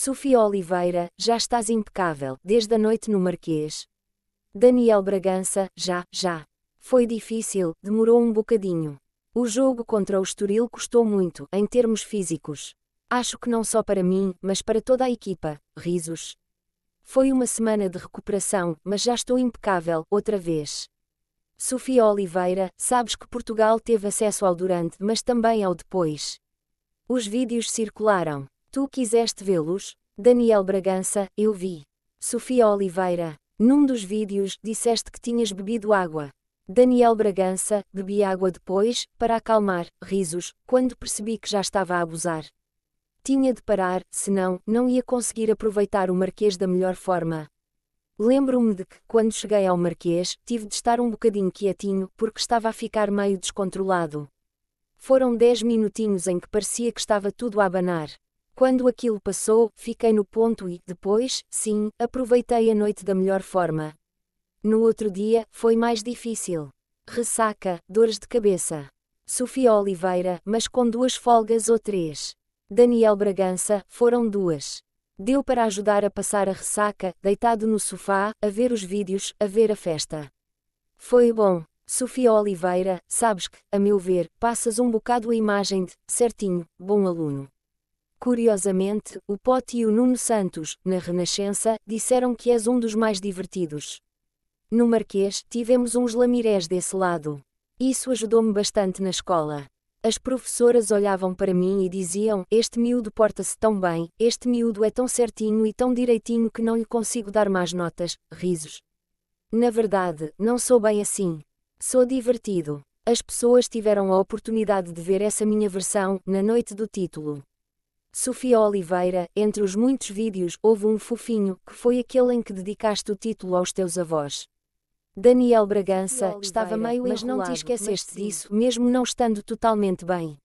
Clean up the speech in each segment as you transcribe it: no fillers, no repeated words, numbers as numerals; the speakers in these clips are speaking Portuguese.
Sofia Oliveira, já estás impecável, desde a noite no Marquês. Daniel Bragança, já. Foi difícil, demorou um bocadinho. O jogo contra o Estoril custou muito, em termos físicos. Acho que não só para mim, mas para toda a equipa. Risos. Foi uma semana de recuperação, mas já estou impecável, outra vez. Sofia Oliveira, sabes que Portugal teve acesso ao durante, mas também ao depois. Os vídeos circularam. Tu quiseste vê-los? Daniel Bragança, eu vi. Sofia Oliveira, num dos vídeos, disseste que tinhas bebido água. Daniel Bragança, bebi água depois, para acalmar, risos, quando percebi que já estava a abusar. Tinha de parar, senão, não ia conseguir aproveitar o Marquês da melhor forma. Lembro-me de que, quando cheguei ao Marquês, tive de estar um bocadinho quietinho, porque estava a ficar meio descontrolado. Foram 10 minutinhos em que parecia que estava tudo a abanar. Quando aquilo passou, fiquei no ponto e, depois, sim, aproveitei a noite da melhor forma. No outro dia, foi mais difícil. Ressaca, dores de cabeça. Sofia Oliveira, mas com 2 folgas ou 3. Daniel Bragança, foram 2. Deu para ajudar a passar a ressaca, deitado no sofá, a ver os vídeos, a ver a festa. Foi bom. Sofia Oliveira, sabes que, a meu ver, passas um bocado a imagem de, certinho, bom aluno. Curiosamente, o Pote e o Nuno Santos, na Renascença, disseram que és um dos mais divertidos. No Marquês, tivemos uns lamirés desse lado. Isso ajudou-me bastante na escola. As professoras olhavam para mim e diziam, este miúdo porta-se tão bem, este miúdo é tão certinho e tão direitinho que não lhe consigo dar más notas, risos. Na verdade, não sou bem assim. Sou divertido. As pessoas tiveram a oportunidade de ver essa minha versão, na noite do título. Sofia Oliveira, entre os muitos vídeos, houve um fofinho, que foi aquele em que dedicaste o título aos teus avós. Daniel Bragança, estava meio mas não te esqueceste disso, mesmo não estando totalmente bem.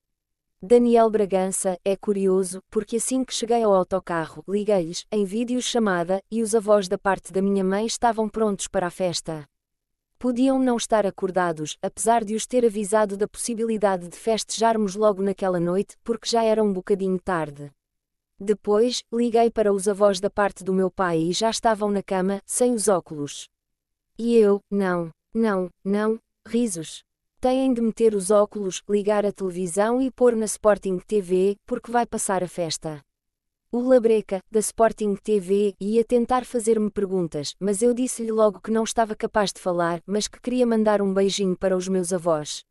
Daniel Bragança, é curioso, porque assim que cheguei ao autocarro, liguei-lhes, em videochamada, e os avós da parte da minha mãe estavam prontos para a festa. Podiam não estar acordados, apesar de os ter avisado da possibilidade de festejarmos logo naquela noite, porque já era um bocadinho tarde. Depois, liguei para os avós da parte do meu pai e já estavam na cama, sem os óculos. E eu, não, risos. Têm de meter os óculos, ligar a televisão e pôr na Sporting TV, porque vai passar a festa. O Labreca, da Sporting TV, ia tentar fazer-me perguntas, mas eu disse-lhe logo que não estava capaz de falar, mas que queria mandar um beijinho para os meus avós.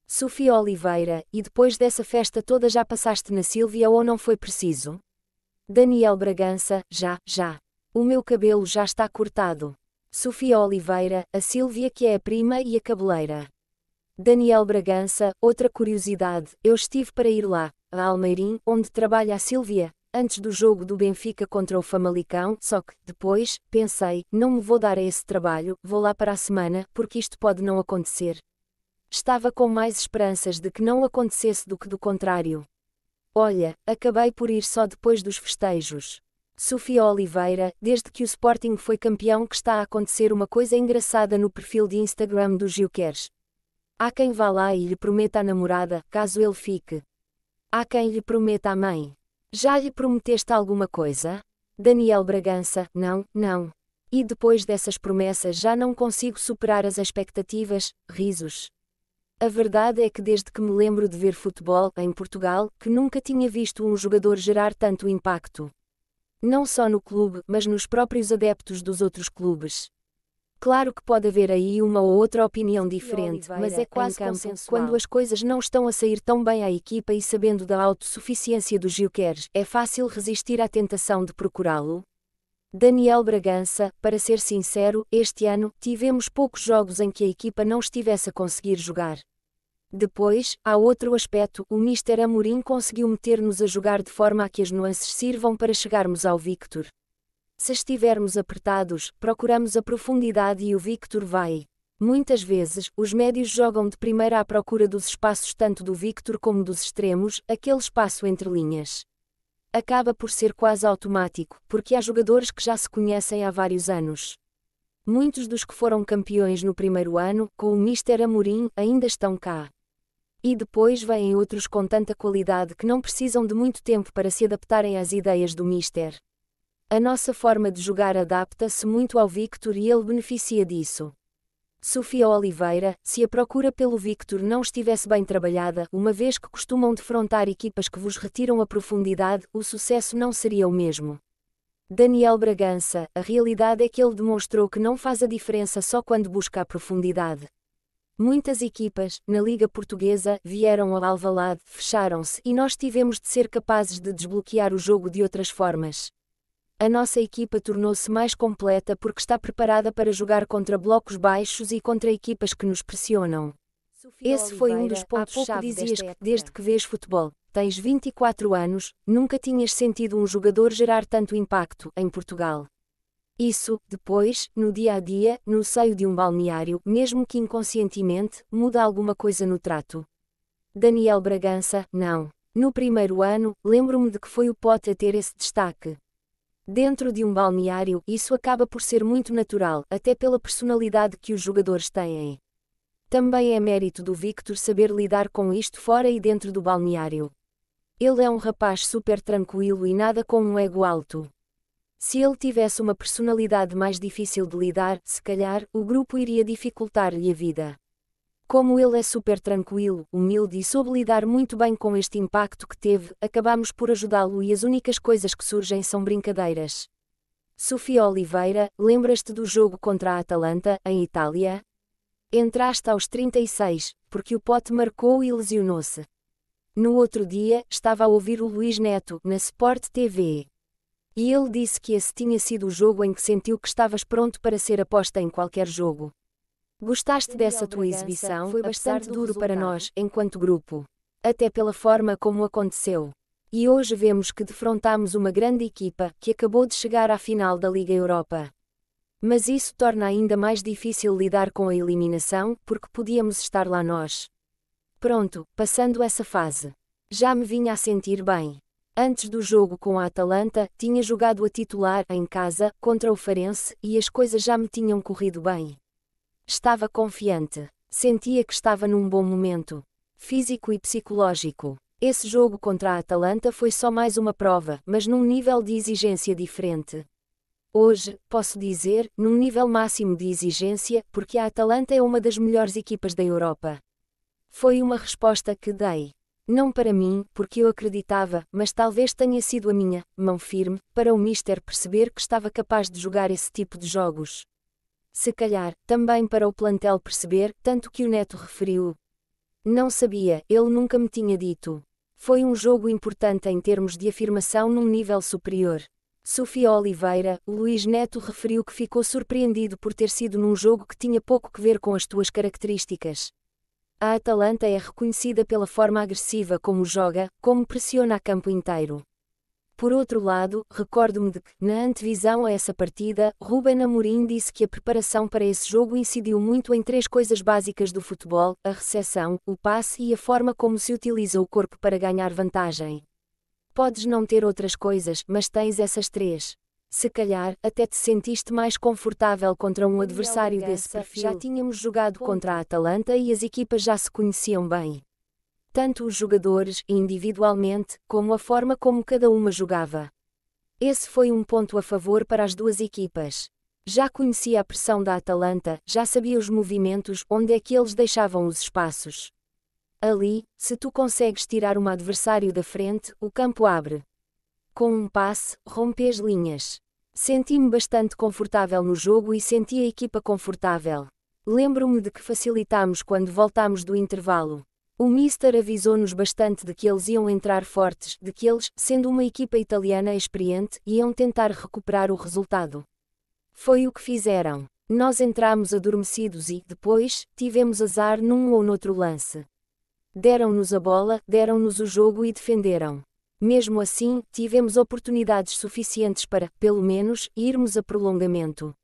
Sofia Oliveira, e depois dessa festa toda já passaste na Sílvia ou não foi preciso? Daniel Bragança, já. O meu cabelo já está cortado. Sofia Oliveira, a Sílvia que é a prima e a cabeleira. Daniel Bragança, outra curiosidade, eu estive para ir lá, a Almeirim, onde trabalha a Sílvia, antes do jogo do Benfica contra o Famalicão, só que, depois, pensei, não me vou dar a esse trabalho, vou lá para a semana, porque isto pode não acontecer. Estava com mais esperanças de que não acontecesse do que do contrário. Olha, acabei por ir só depois dos festejos. Sofia Oliveira, desde que o Sporting foi campeão que está a acontecer uma coisa engraçada no perfil de Instagram do Gyökeres. Há quem vá lá e lhe prometa a namorada, caso ele fique. Há quem lhe prometa a mãe. Já lhe prometeste alguma coisa? Daniel Bragança, não. E depois dessas promessas já não consigo superar as expectativas, risos. A verdade é que desde que me lembro de ver futebol, em Portugal, que nunca tinha visto um jogador gerar tanto impacto. Não só no clube, mas nos próprios adeptos dos outros clubes. Claro que pode haver aí uma ou outra opinião diferente, mas é quase consensual. Quando as coisas não estão a sair tão bem à equipa e sabendo da autossuficiência do Gyökeres, é fácil resistir à tentação de procurá-lo? Daniel Bragança, para ser sincero, este ano, tivemos poucos jogos em que a equipa não estivesse a conseguir jogar. Depois, há outro aspecto, o Mister Amorim conseguiu meter-nos a jogar de forma a que as nuances sirvam para chegarmos ao Victor. Se estivermos apertados, procuramos a profundidade e o Victor vai. Muitas vezes, os médios jogam de primeira à procura dos espaços tanto do Victor como dos extremos, aquele espaço entre linhas. Acaba por ser quase automático, porque há jogadores que já se conhecem há vários anos. Muitos dos que foram campeões no primeiro ano, com o Mister Amorim, ainda estão cá. E depois vêm outros com tanta qualidade que não precisam de muito tempo para se adaptarem às ideias do Mister. A nossa forma de jogar adapta-se muito ao Victor e ele beneficia disso. Sofia Oliveira, se a procura pelo Victor não estivesse bem trabalhada, uma vez que costumam defrontar equipas que vos retiram a profundidade, o sucesso não seria o mesmo. Daniel Bragança, a realidade é que ele demonstrou que não faz a diferença só quando busca a profundidade. Muitas equipas, na Liga Portuguesa, vieram ao Alvalade, fecharam-se e nós tivemos de ser capazes de desbloquear o jogo de outras formas. A nossa equipa tornou-se mais completa porque está preparada para jogar contra blocos baixos e contra equipas que nos pressionam. Esse foi um dos pontos-chave. Dizias que, desde que vês futebol, tens 24 anos, nunca tinhas sentido um jogador gerar tanto impacto em Portugal. Isso, depois, no dia a dia, no seio de um balneário, mesmo que inconscientemente, muda alguma coisa no trato. Daniel Bragança, não. No primeiro ano, lembro-me de que foi o Pote a ter esse destaque. Dentro de um balneário, isso acaba por ser muito natural, até pela personalidade que os jogadores têm. Também é mérito do Victor saber lidar com isto fora e dentro do balneário. Ele é um rapaz super tranquilo e nada com um ego alto. Se ele tivesse uma personalidade mais difícil de lidar, se calhar, o grupo iria dificultar-lhe a vida. Como ele é super tranquilo, humilde e soube lidar muito bem com este impacto que teve, acabamos por ajudá-lo e as únicas coisas que surgem são brincadeiras. Sofia Oliveira, lembras-te do jogo contra a Atalanta, em Itália? Entraste aos 36, porque o Pote marcou e lesionou-se. No outro dia, estava a ouvir o Luís Neto, na Sport TV. E ele disse que esse tinha sido o jogo em que sentiu que estavas pronto para ser aposta em qualquer jogo. Gostaste dessa tua exibição? Foi bastante duro para nós, enquanto grupo. Até pela forma como aconteceu. E hoje vemos que defrontamos uma grande equipa, que acabou de chegar à final da Liga Europa. Mas isso torna ainda mais difícil lidar com a eliminação, porque podíamos estar lá nós. Pronto, passando essa fase. Já me vinha a sentir bem. Antes do jogo com a Atalanta, tinha jogado a titular, em casa, contra o Farense, e as coisas já me tinham corrido bem. Estava confiante. Sentia que estava num bom momento. Físico e psicológico. Esse jogo contra a Atalanta foi só mais uma prova, mas num nível de exigência diferente. Hoje, posso dizer, num nível máximo de exigência, porque a Atalanta é uma das melhores equipas da Europa. Foi uma resposta que dei. Não para mim, porque eu acreditava, mas talvez tenha sido a minha mão firme, para o Mister perceber que estava capaz de jogar esse tipo de jogos. Se calhar, também para o plantel perceber, tanto que o Neto referiu. Não sabia, ele nunca me tinha dito. Foi um jogo importante em termos de afirmação num nível superior. Sofia Oliveira, o Luís Neto referiu que ficou surpreendido por ter sido num jogo que tinha pouco que ver com as tuas características. A Atalanta é reconhecida pela forma agressiva como joga, como pressiona a campo inteiro. Por outro lado, recordo-me de que, na antevisão a essa partida, Ruben Amorim disse que a preparação para esse jogo incidiu muito em 3 coisas básicas do futebol: a recepção, o passe e a forma como se utiliza o corpo para ganhar vantagem. Podes não ter outras coisas, mas tens essas 3. Se calhar, até te sentiste mais confortável contra um adversário desse perfil. Já tínhamos jogado contra a Atalanta e as equipas já se conheciam bem. Tanto os jogadores, individualmente, como a forma como cada uma jogava. Esse foi um ponto a favor para as duas equipas. Já conhecia a pressão da Atalanta, já sabia os movimentos, onde é que eles deixavam os espaços. Ali, se tu consegues tirar um adversário da frente, o campo abre. Com um passe, rompes linhas. Senti-me bastante confortável no jogo e senti a equipa confortável. Lembro-me de que facilitámos quando voltámos do intervalo. O Mister avisou-nos bastante de que eles iam entrar fortes, de que eles, sendo uma equipa italiana experiente, iam tentar recuperar o resultado. Foi o que fizeram. Nós entramos adormecidos e, depois, tivemos azar num ou noutro lance. Deram-nos a bola, deram-nos o jogo e defenderam. Mesmo assim, tivemos oportunidades suficientes para, pelo menos, irmos a prolongamento.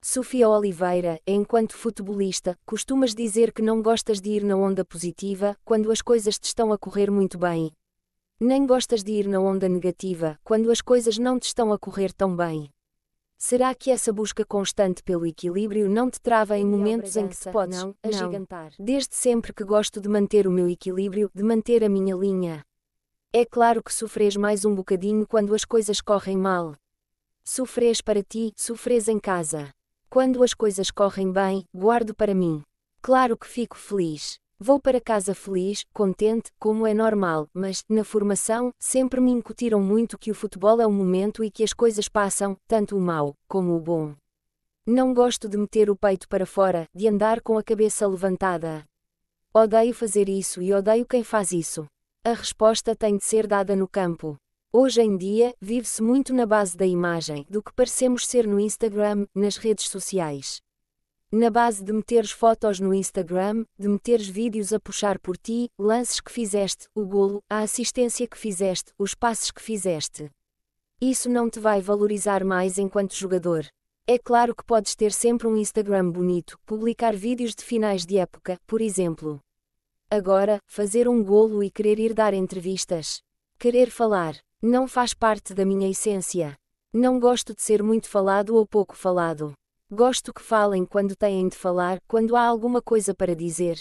Sofia Oliveira, enquanto futebolista, costumas dizer que não gostas de ir na onda positiva, quando as coisas te estão a correr muito bem. Nem gostas de ir na onda negativa, quando as coisas não te estão a correr tão bem. Será que essa busca constante pelo equilíbrio não te trava em momentos em que te podes agigantar? Desde sempre que gosto de manter o meu equilíbrio, de manter a minha linha. É claro que sofres mais um bocadinho quando as coisas correm mal. Sofres para ti, sofres em casa. Quando as coisas correm bem, guardo para mim. Claro que fico feliz. Vou para casa feliz, contente, como é normal, mas, na formação, sempre me incutiram muito que o futebol é um momento e que as coisas passam, tanto o mau, como o bom. Não gosto de meter o peito para fora, de andar com a cabeça levantada. Odeio fazer isso e odeio quem faz isso. A resposta tem de ser dada no campo. Hoje em dia, vive-se muito na base da imagem, do que parecemos ser no Instagram, nas redes sociais. Na base de meteres fotos no Instagram, de meteres vídeos a puxar por ti, lances que fizeste, o golo, a assistência que fizeste, os passes que fizeste. Isso não te vai valorizar mais enquanto jogador. É claro que podes ter sempre um Instagram bonito, publicar vídeos de finais de época, por exemplo. Agora, fazer um golo e querer ir dar entrevistas. Querer falar. Não faz parte da minha essência. Não gosto de ser muito falado ou pouco falado. Gosto que falem quando têm de falar, quando há alguma coisa para dizer.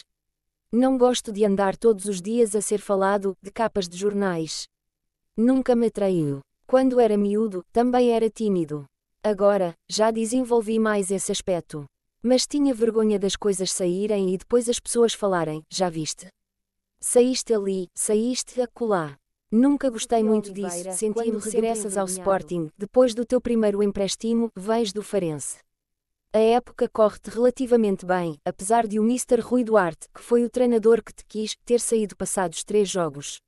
Não gosto de andar todos os dias a ser falado, de capas de jornais. Nunca me atraiu. Quando era miúdo, também era tímido. Agora, já desenvolvi mais esse aspecto. Mas tinha vergonha das coisas saírem e depois as pessoas falarem, já viste? Saíste ali, saíste acolá. Nunca gostei muito disso, senti-me regressas ao Sporting, depois do teu primeiro empréstimo, vens do Farense. A época corre-te relativamente bem, apesar de o Mr. Rui Duarte, que foi o treinador que te quis, ter saído passados 3 jogos.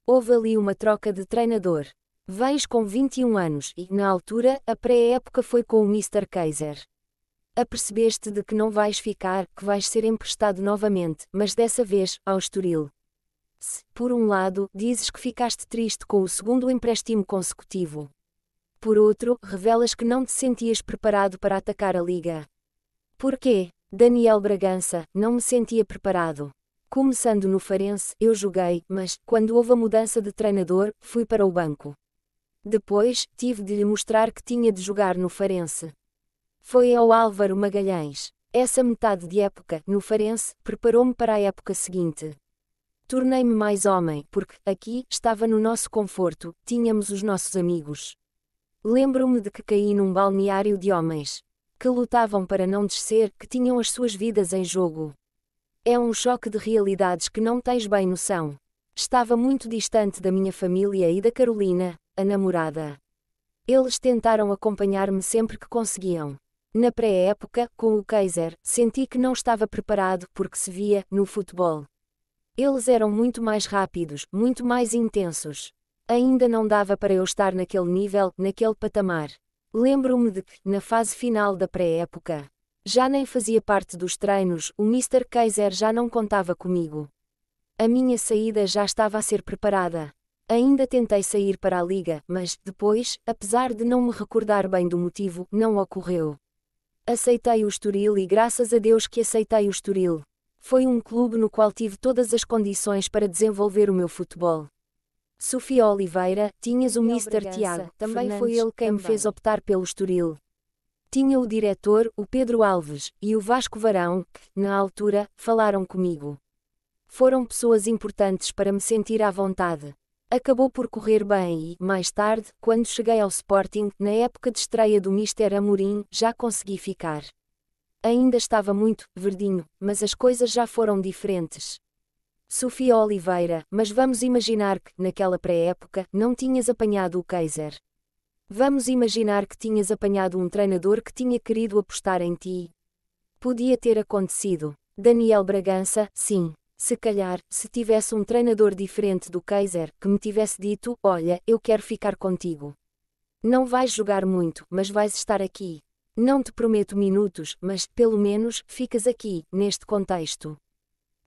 Houve ali uma troca de treinador. Vens com 21 anos e, na altura, a pré-época foi com o Mr. Kaiser. Apercebeste de que não vais ficar, que vais ser emprestado novamente, mas dessa vez, ao Estoril. Se, por um lado, dizes que ficaste triste com o segundo empréstimo consecutivo. Por outro, revelas que não te sentias preparado para atacar a Liga. Porquê? Daniel Bragança, não me sentia preparado. Começando no Farense, eu joguei, mas, quando houve a mudança de treinador, fui para o banco. Depois, tive de lhe mostrar que tinha de jogar no Farense. Foi ao Álvaro Magalhães. Essa metade de época, no Farense, preparou-me para a época seguinte. Tornei-me mais homem, porque, aqui, estava no nosso conforto, tínhamos os nossos amigos. Lembro-me de que caí num balneário de homens. Que lutavam para não descer, que tinham as suas vidas em jogo. É um choque de realidades que não tens bem noção. Estava muito distante da minha família e da Carolina, a namorada. Eles tentaram acompanhar-me sempre que conseguiam. Na pré-época, com o Kaiser, senti que não estava preparado porque se via, no futebol. Eles eram muito mais rápidos, muito mais intensos. Ainda não dava para eu estar naquele nível, naquele patamar. Lembro-me de que, na fase final da pré-época, já nem fazia parte dos treinos, o Mr. Kaiser já não contava comigo. A minha saída já estava a ser preparada. Ainda tentei sair para a Liga, mas, depois, apesar de não me recordar bem do motivo, não ocorreu. Aceitei o Estoril e graças a Deus que aceitei o Estoril. Foi um clube no qual tive todas as condições para desenvolver o meu futebol. Sofia Oliveira, tinhas o Mr. Tiago, também foi ele quem me fez optar pelo Estoril. Tinha o diretor, o Pedro Alves, e o Vasco Varão, que, na altura, falaram comigo. Foram pessoas importantes para me sentir à vontade. Acabou por correr bem e, mais tarde, quando cheguei ao Sporting, na época de estreia do Mr. Amorim, já consegui ficar. Ainda estava muito verdinho, mas as coisas já foram diferentes. Sofia Oliveira, mas vamos imaginar que, naquela pré-época, não tinhas apanhado o Kaiser. Vamos imaginar que tinhas apanhado um treinador que tinha querido apostar em ti. Podia ter acontecido. Daniel Bragança, sim. Se calhar, se tivesse um treinador diferente do Kaiser, que me tivesse dito, olha, eu quero ficar contigo. Não vais jogar muito, mas vais estar aqui. Não te prometo minutos, mas, pelo menos, ficas aqui, neste contexto.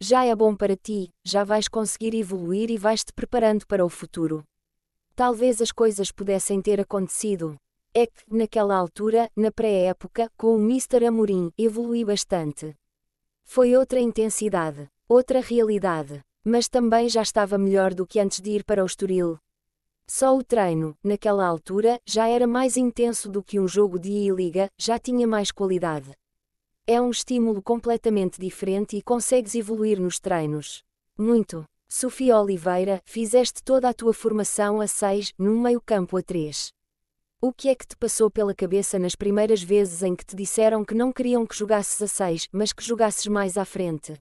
Já é bom para ti, já vais conseguir evoluir e vais-te preparando para o futuro. Talvez as coisas pudessem ter acontecido. É que, naquela altura, na pré-época, com o Mr. Amorim, evolui bastante. Foi outra intensidade, outra realidade, mas também já estava melhor do que antes de ir para o Estoril. Só o treino, naquela altura, já era mais intenso do que um jogo de I-Liga, já tinha mais qualidade. É um estímulo completamente diferente e consegues evoluir nos treinos. Muito. Sofia Oliveira, fizeste toda a tua formação a 6, num meio-campo a 3. O que é que te passou pela cabeça nas primeiras vezes em que te disseram que não queriam que jogasses a 6, mas que jogasses mais à frente?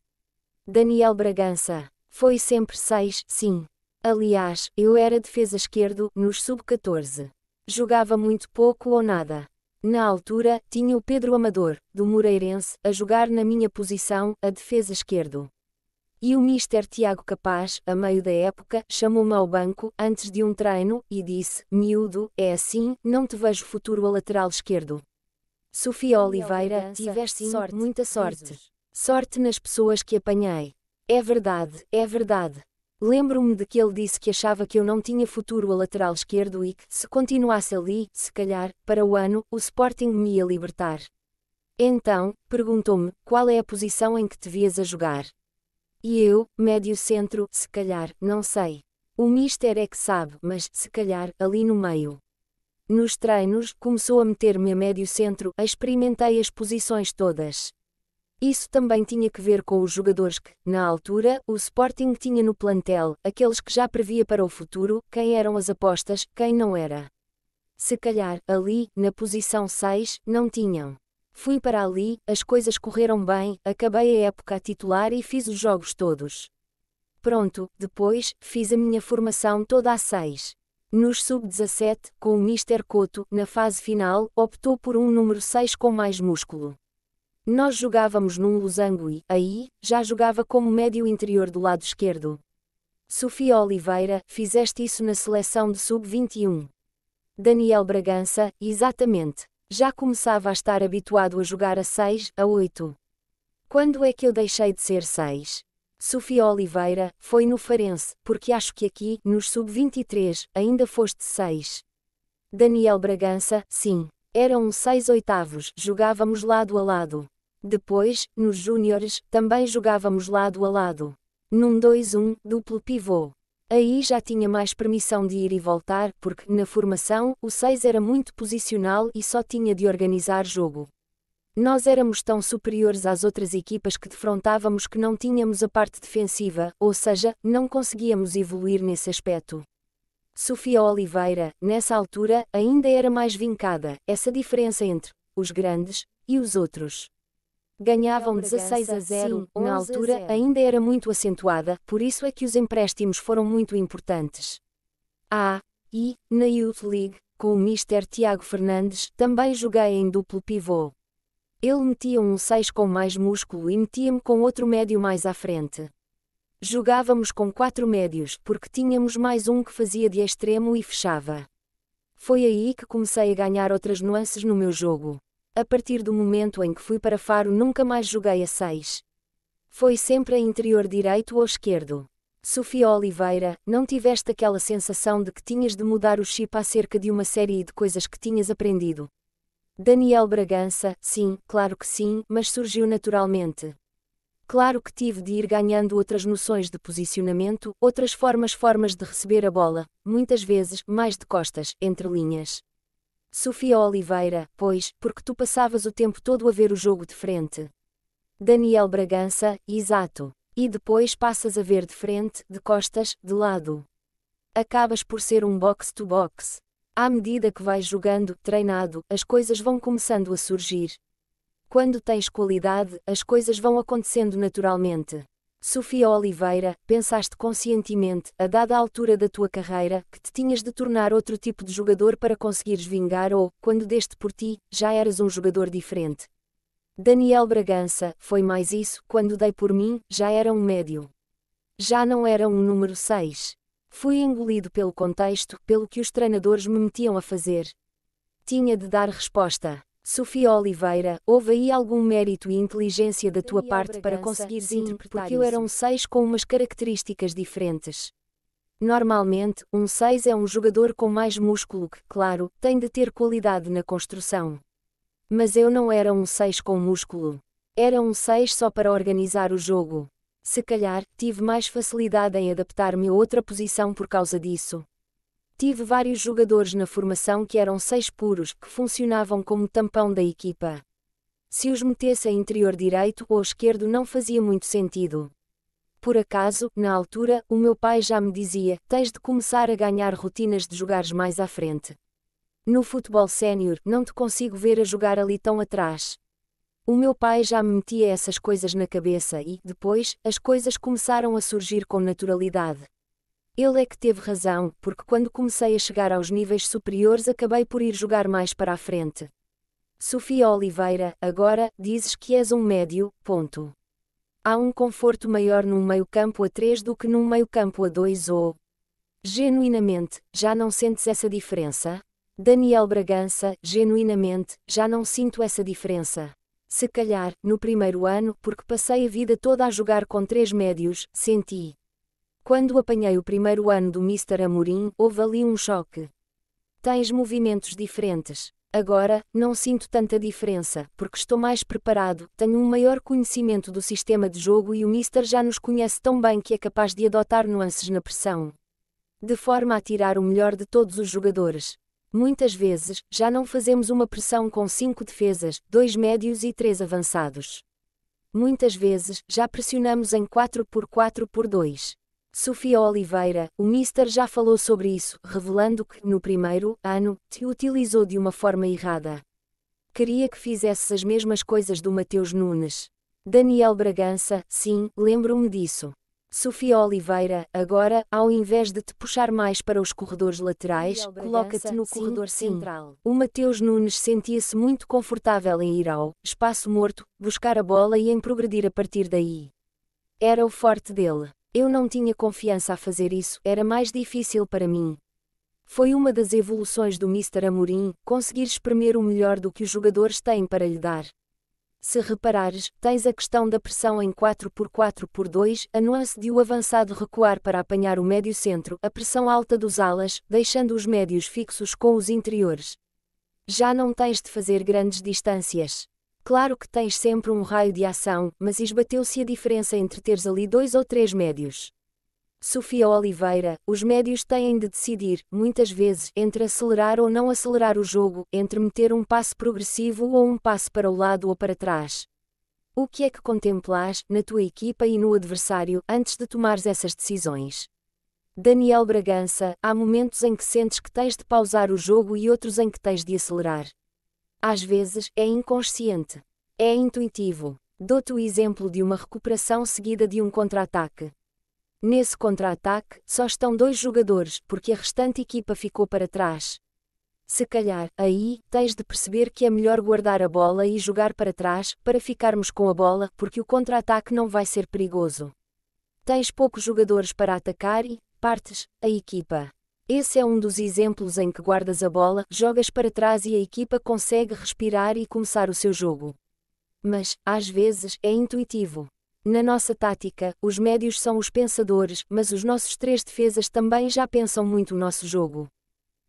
Daniel Bragança. Foi sempre 6, sim. Aliás, eu era defesa esquerdo, nos sub-14. Jogava muito pouco ou nada. Na altura, tinha o Pedro Amador, do Moreirense, a jogar na minha posição, a defesa esquerdo. E o mister Tiago Capaz, a meio da época, chamou-me ao banco, antes de um treino, e disse: miúdo, é assim, não te vejo futuro a lateral esquerdo. Sofia Oliveira, tiveste sorte, muita sorte. Sorte nas pessoas que apanhei. É verdade, é verdade. Lembro-me de que ele disse que achava que eu não tinha futuro a lateral esquerdo e que, se continuasse ali, se calhar, para o ano, o Sporting me ia libertar. Então, perguntou-me, qual é a posição em que te vias a jogar? E eu, médio centro, se calhar, não sei. O mister é que sabe, mas, se calhar, ali no meio. Nos treinos, começou a meter-me a médio centro, experimentei as posições todas. Isso também tinha que ver com os jogadores que, na altura, o Sporting tinha no plantel, aqueles que já previa para o futuro, quem eram as apostas, quem não era. Se calhar, ali, na posição 6, não tinham. Fui para ali, as coisas correram bem, acabei a época a titular e fiz os jogos todos. Pronto, depois, fiz a minha formação toda a 6. Nos sub-17, com o Mister Couto, na fase final, optou por um número 6 com mais músculo. Nós jogávamos num losango e, aí, já jogava como médio interior do lado esquerdo. Sofia Oliveira, fizeste isso na seleção de sub-21. Daniel Bragança, exatamente. Já começava a estar habituado a jogar a 6, a 8. Quando é que eu deixei de ser 6? Sofia Oliveira, foi no Farense, porque acho que aqui, nos sub-23, ainda foste 6. Daniel Bragança, sim. Era um 6/8, jogávamos lado a lado. Depois, nos júniores, também jogávamos lado a lado. Num 2-1, duplo pivô. Aí já tinha mais permissão de ir e voltar, porque, na formação, o 6 era muito posicional e só tinha de organizar jogo. Nós éramos tão superiores às outras equipas que defrontávamos que não tínhamos a parte defensiva, ou seja, não conseguíamos evoluir nesse aspecto. Sofia Oliveira, nessa altura, ainda era mais vincada, essa diferença entre os grandes e os outros. Ganhavam 16-0, sim, na altura ainda era muito acentuada, por isso é que os empréstimos foram muito importantes. E, na Youth League, com o mister Tiago Fernandes, também joguei em duplo pivô. Ele metia um 6 com mais músculo e metia-me com outro médio mais à frente. Jogávamos com 4 médios, porque tínhamos mais um que fazia de extremo e fechava. Foi aí que comecei a ganhar outras nuances no meu jogo. A partir do momento em que fui para Faro nunca mais joguei a 6. Foi sempre a interior direito ou esquerdo. Sofia Oliveira, não tiveste aquela sensação de que tinhas de mudar o chip acerca de uma série de coisas que tinhas aprendido? Daniel Bragança, sim, claro que sim, mas surgiu naturalmente. Claro que tive de ir ganhando outras noções de posicionamento, outras formas de receber a bola, muitas vezes, mais de costas, entre linhas. Sofia Oliveira, pois, porque tu passavas o tempo todo a ver o jogo de frente. Daniel Bragança, exato. E depois passas a ver de frente, de costas, de lado. Acabas por ser um box-to-box. À medida que vais jogando, treinado, as coisas vão começando a surgir. Quando tens qualidade, as coisas vão acontecendo naturalmente. Sofia Oliveira, pensaste conscientemente, a dada altura da tua carreira, que te tinhas de tornar outro tipo de jogador para conseguires vingar ou, quando deste por ti, já eras um jogador diferente? Daniel Bragança, foi mais isso, quando dei por mim, já era um médio. Já não era um número 6. Fui engolido pelo contexto, pelo que os treinadores me metiam a fazer. Tinha de dar resposta. Sofia Oliveira, houve aí algum mérito e inteligência da tua parte para conseguires interpretar porque eu era um 6 com umas características diferentes. Normalmente, um 6 é um jogador com mais músculo que, claro, tem de ter qualidade na construção. Mas eu não era um 6 com músculo. Era um 6 só para organizar o jogo. Se calhar, tive mais facilidade em adaptar-me a outra posição por causa disso. Tive vários jogadores na formação que eram 6 puros, que funcionavam como tampão da equipa. Se os metesse a interior direito ou esquerdo não fazia muito sentido. Por acaso, na altura, o meu pai já me dizia: tens de começar a ganhar rotinas de jogares mais à frente. No futebol sénior, não te consigo ver a jogar ali tão atrás. O meu pai já me metia essas coisas na cabeça e, depois, as coisas começaram a surgir com naturalidade. Ele é que teve razão, porque quando comecei a chegar aos níveis superiores acabei por ir jogar mais para a frente. Sofia Oliveira, agora, dizes que és um médio, ponto. Há um conforto maior num meio-campo a 3 do que num meio-campo a 2 ou... Genuinamente, já não sentes essa diferença? Daniel Bragança, genuinamente, já não sinto essa diferença. Se calhar, no primeiro ano, porque passei a vida toda a jogar com 3 médios, senti. Quando apanhei o primeiro ano do Mr. Amorim, houve ali um choque. Tens movimentos diferentes. Agora, não sinto tanta diferença, porque estou mais preparado, tenho um maior conhecimento do sistema de jogo e o Mister já nos conhece tão bem que é capaz de adotar nuances na pressão. De forma a tirar o melhor de todos os jogadores. Muitas vezes, já não fazemos uma pressão com 5 defesas, 2 médios e 3 avançados. Muitas vezes, já pressionamos em 4x4x2. Sofia Oliveira, o Mister já falou sobre isso, revelando que, no primeiro ano, te utilizou de uma forma errada. Queria que fizesses as mesmas coisas do Mateus Nunes. Daniel Bragança, sim, lembro-me disso. Sofia Oliveira, agora, ao invés de te puxar mais para os corredores laterais, coloca-te no corredor central. O Mateus Nunes sentia-se muito confortável em ir ao espaço morto, buscar a bola e em progredir a partir daí. Era o forte dele. Eu não tinha confiança a fazer isso, era mais difícil para mim. Foi uma das evoluções do Mr. Amorim, conseguir espremer o melhor do que os jogadores têm para lhe dar. Se reparares, tens a questão da pressão em 4x4x2, a nuance de o avançado recuar para apanhar o médio centro, a pressão alta dos alas, deixando os médios fixos com os interiores. Já não tens de fazer grandes distâncias. Claro que tens sempre um raio de ação, mas esbateu-se a diferença entre teres ali 2 ou 3 médios. Sofia Oliveira, os médios têm de decidir, muitas vezes, entre acelerar ou não acelerar o jogo, entre meter um passe progressivo ou um passe para o lado ou para trás. O que é que contemplas, na tua equipa e no adversário, antes de tomares essas decisões? Daniel Bragança, há momentos em que sentes que tens de pausar o jogo e outros em que tens de acelerar. Às vezes, é inconsciente. É intuitivo. Dou-te o exemplo de uma recuperação seguida de um contra-ataque. Nesse contra-ataque, só estão 2 jogadores, porque a restante equipa ficou para trás. Se calhar, aí, tens de perceber que é melhor guardar a bola e jogar para trás, para ficarmos com a bola, porque o contra-ataque não vai ser perigoso. Tens poucos jogadores para atacar e, partes, a equipa. Esse é um dos exemplos em que guardas a bola, jogas para trás e a equipa consegue respirar e começar o seu jogo. Mas, às vezes, é intuitivo. Na nossa tática, os médios são os pensadores, mas os nossos 3 defesas também já pensam muito o nosso jogo.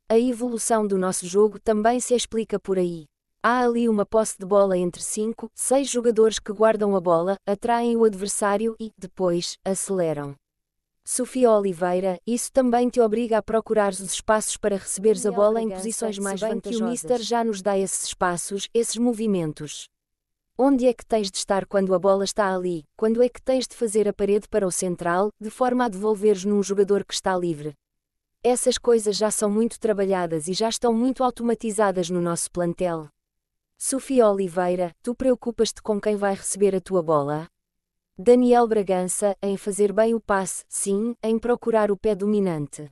A evolução do nosso jogo também se explica por aí. Há ali uma posse de bola entre 5, 6 jogadores que guardam a bola, atraem o adversário e, depois, aceleram. Sofia Oliveira, isso também te obriga a procurar os espaços para receberes a bola em posições mais vantajosas. Que o Mister já nos dá esses espaços, esses movimentos. Onde é que tens de estar quando a bola está ali? Quando é que tens de fazer a parede para o central, de forma a devolveres num jogador que está livre? Essas coisas já são muito trabalhadas e já estão muito automatizadas no nosso plantel. Sofia Oliveira, tu preocupas-te com quem vai receber a tua bola? Daniel Bragança, em fazer bem o passe, sim, em procurar o pé dominante.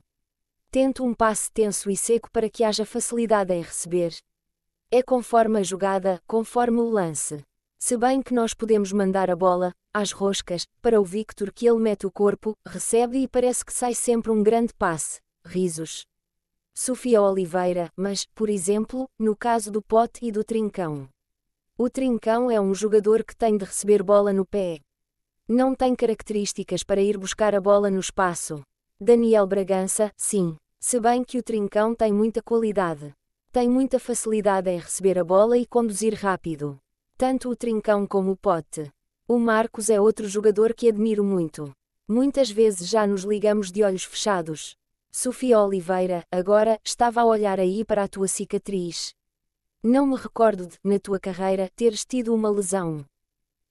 Tento um passe tenso e seco para que haja facilidade em receber. É conforme a jogada, conforme o lance. Se bem que nós podemos mandar a bola, às roscas, para o Victor que ele mete o corpo, recebe e parece que sai sempre um grande passe. Risos. Sofia Oliveira, mas, por exemplo, no caso do Pote e do Trincão. O Trincão é um jogador que tem de receber bola no pé. Não tem características para ir buscar a bola no espaço. Daniel Bragança, sim. Se bem que o Trincão tem muita qualidade. Tem muita facilidade em receber a bola e conduzir rápido. Tanto o Trincão como o Pote. O Marcos é outro jogador que admiro muito. Muitas vezes já nos ligamos de olhos fechados. Sofia Oliveira, agora, estava a olhar aí para a tua cicatriz. Não me recordo de, na tua carreira, teres tido uma lesão.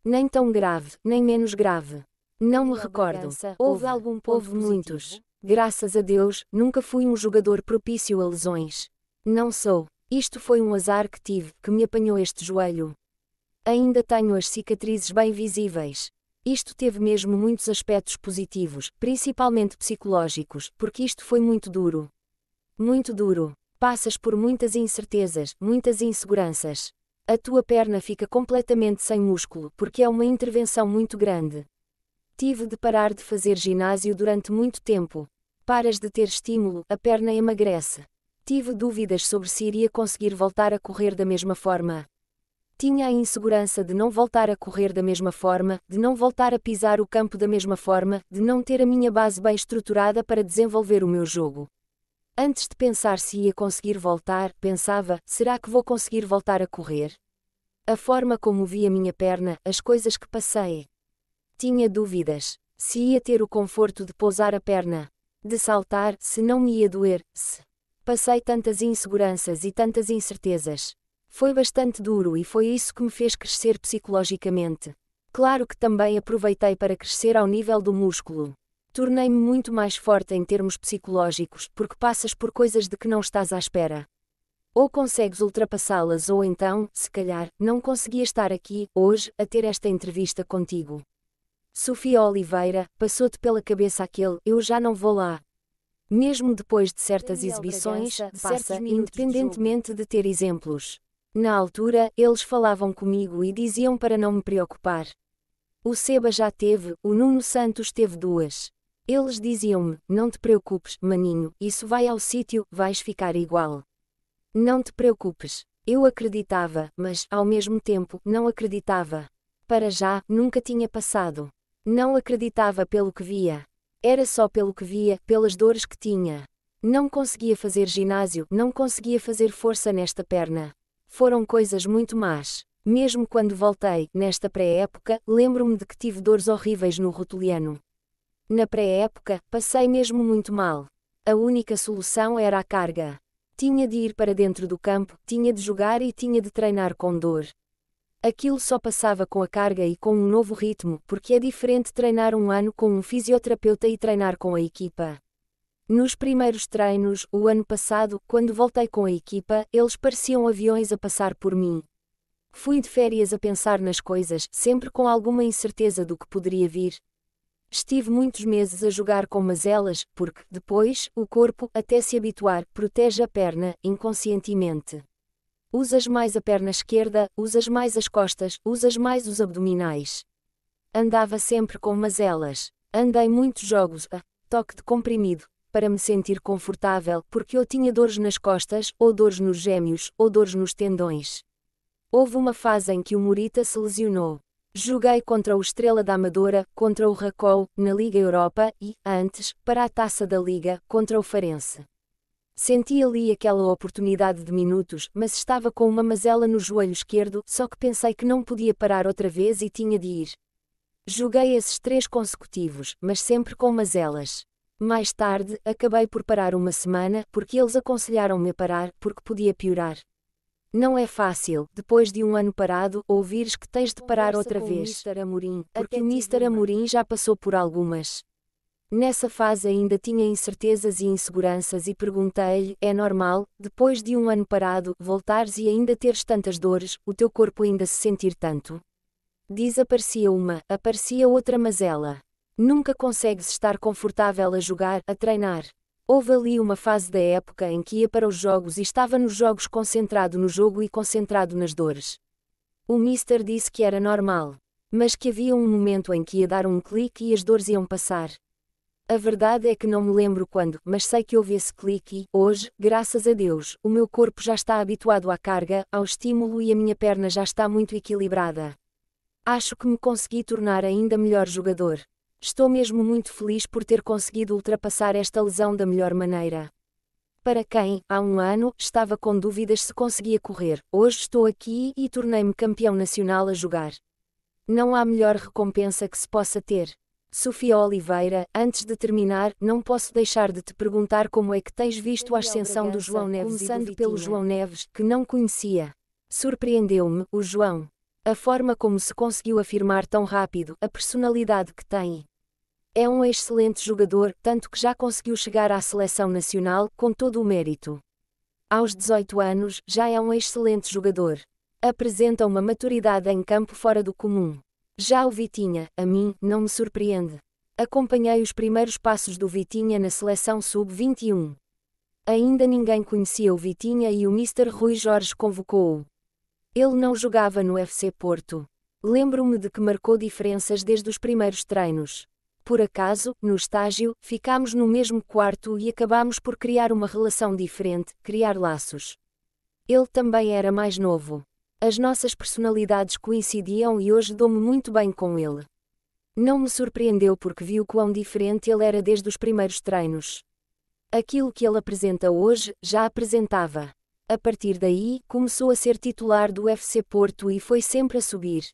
Nem tão grave, nem menos grave. Não me recordo. Houve muitos. Graças a Deus, nunca fui um jogador propício a lesões. Não sou. Isto foi um azar que tive, que me apanhou este joelho. Ainda tenho as cicatrizes bem visíveis. Isto teve mesmo muitos aspectos positivos, principalmente psicológicos, porque isto foi muito duro. Muito duro. Passas por muitas incertezas, muitas inseguranças. A tua perna fica completamente sem músculo, porque é uma intervenção muito grande. Tive de parar de fazer ginásio durante muito tempo. Paras de ter estímulo, a perna emagrece. Tive dúvidas sobre se iria conseguir voltar a correr da mesma forma. Tinha a insegurança de não voltar a correr da mesma forma, de não voltar a pisar o campo da mesma forma, de não ter a minha base bem estruturada para desenvolver o meu jogo. Antes de pensar se ia conseguir voltar, pensava, será que vou conseguir voltar a correr? A forma como vi a minha perna, as coisas que passei. Tinha dúvidas. Se ia ter o conforto de pousar a perna, de saltar, se não me ia doer, se. Passei tantas inseguranças e tantas incertezas. Foi bastante duro e foi isso que me fez crescer psicologicamente. Claro que também aproveitei para crescer ao nível do músculo. Tornei-me muito mais forte em termos psicológicos porque passas por coisas de que não estás à espera. Ou consegues ultrapassá-las ou então, se calhar, não conseguia estar aqui, hoje, a ter esta entrevista contigo. Sofia Oliveira, passou-te pela cabeça aquele, eu já não vou lá. Mesmo depois de certas exibições, passa, independentemente de ter exemplos. Na altura, eles falavam comigo e diziam para não me preocupar. O Seba já teve, o Nuno Santos teve 2. Eles diziam-me, não te preocupes, maninho, isso vai ao sítio, vais ficar igual. Não te preocupes. Eu acreditava, mas, ao mesmo tempo, não acreditava. Para já, nunca tinha passado. Não acreditava pelo que via. Era só pelo que via, pelas dores que tinha. Não conseguia fazer ginásio, não conseguia fazer força nesta perna. Foram coisas muito más. Mesmo quando voltei, nesta pré-época, lembro-me de que tive dores horríveis no rotuliano. Na pré-época, passei mesmo muito mal. A única solução era a carga. Tinha de ir para dentro do campo, tinha de jogar e tinha de treinar com dor. Aquilo só passava com a carga e com um novo ritmo, porque é diferente treinar um ano com um fisioterapeuta e treinar com a equipa. Nos primeiros treinos, o ano passado, quando voltei com a equipa, eles pareciam aviões a passar por mim. Fui de férias a pensar nas coisas, sempre com alguma incerteza do que poderia vir. Estive muitos meses a jogar com mazelas, porque, depois, o corpo, até se habituar, protege a perna, inconscientemente. Usas mais a perna esquerda, usas mais as costas, usas mais os abdominais. Andava sempre com mazelas. Andei muitos jogos a toque de comprimido, para me sentir confortável, porque eu tinha dores nas costas, ou dores nos gêmeos, ou dores nos tendões. Houve uma fase em que o Morita se lesionou. Joguei contra o Estrela da Amadora, contra o Racol, na Liga Europa e, antes, para a Taça da Liga, contra o Farense. Senti ali aquela oportunidade de minutos, mas estava com uma mazela no joelho esquerdo, só que pensei que não podia parar outra vez e tinha de ir. Joguei esses 3 consecutivos, mas sempre com mazelas. Mais tarde, acabei por parar uma semana, porque eles aconselharam-me a parar, porque podia piorar. Não é fácil, depois de um ano parado, ouvires que tens de parar outra vez, porque o Mr. Amorim já passou por algumas. Nessa fase ainda tinha incertezas e inseguranças e perguntei-lhe, é normal, depois de um ano parado, voltares e ainda teres tantas dores, o teu corpo ainda se sentir tanto? Diz aparecia outra mazela. Nunca consegues estar confortável a jogar, a treinar. Houve ali uma fase da época em que ia para os jogos e estava nos jogos concentrado no jogo e concentrado nas dores. O mister disse que era normal, mas que havia um momento em que ia dar um clique e as dores iam passar. A verdade é que não me lembro quando, mas sei que houve esse clique e, hoje, graças a Deus, o meu corpo já está habituado à carga, ao estímulo e a minha perna já está muito equilibrada. Acho que me consegui tornar ainda melhor jogador. Estou mesmo muito feliz por ter conseguido ultrapassar esta lesão da melhor maneira. Para quem, há um ano, estava com dúvidas se conseguia correr, hoje estou aqui e tornei-me campeão nacional a jogar. Não há melhor recompensa que se possa ter. Sofia Oliveira, antes de terminar, não posso deixar de te perguntar como é que tens visto a ascensão do João Neves, começando pelo João Neves, que não conhecia. Surpreendeu-me, o João. A forma como se conseguiu afirmar tão rápido, a personalidade que tem. É um excelente jogador, tanto que já conseguiu chegar à seleção nacional, com todo o mérito. Aos 18 anos, já é um excelente jogador. Apresenta uma maturidade em campo fora do comum. Já o Vitinha, a mim, não me surpreende. Acompanhei os primeiros passos do Vitinha na seleção sub-21. Ainda ninguém conhecia o Vitinha e o Mister Rui Jorge convocou-o. Ele não jogava no FC Porto. Lembro-me de que marcou diferenças desde os primeiros treinos. Por acaso, no estágio, ficámos no mesmo quarto e acabámos por criar uma relação diferente, criar laços. Ele também era mais novo. As nossas personalidades coincidiam e hoje dou-me muito bem com ele. Não me surpreendeu porque vi o quão diferente ele era desde os primeiros treinos. Aquilo que ele apresenta hoje, já apresentava. A partir daí, começou a ser titular do FC Porto e foi sempre a subir.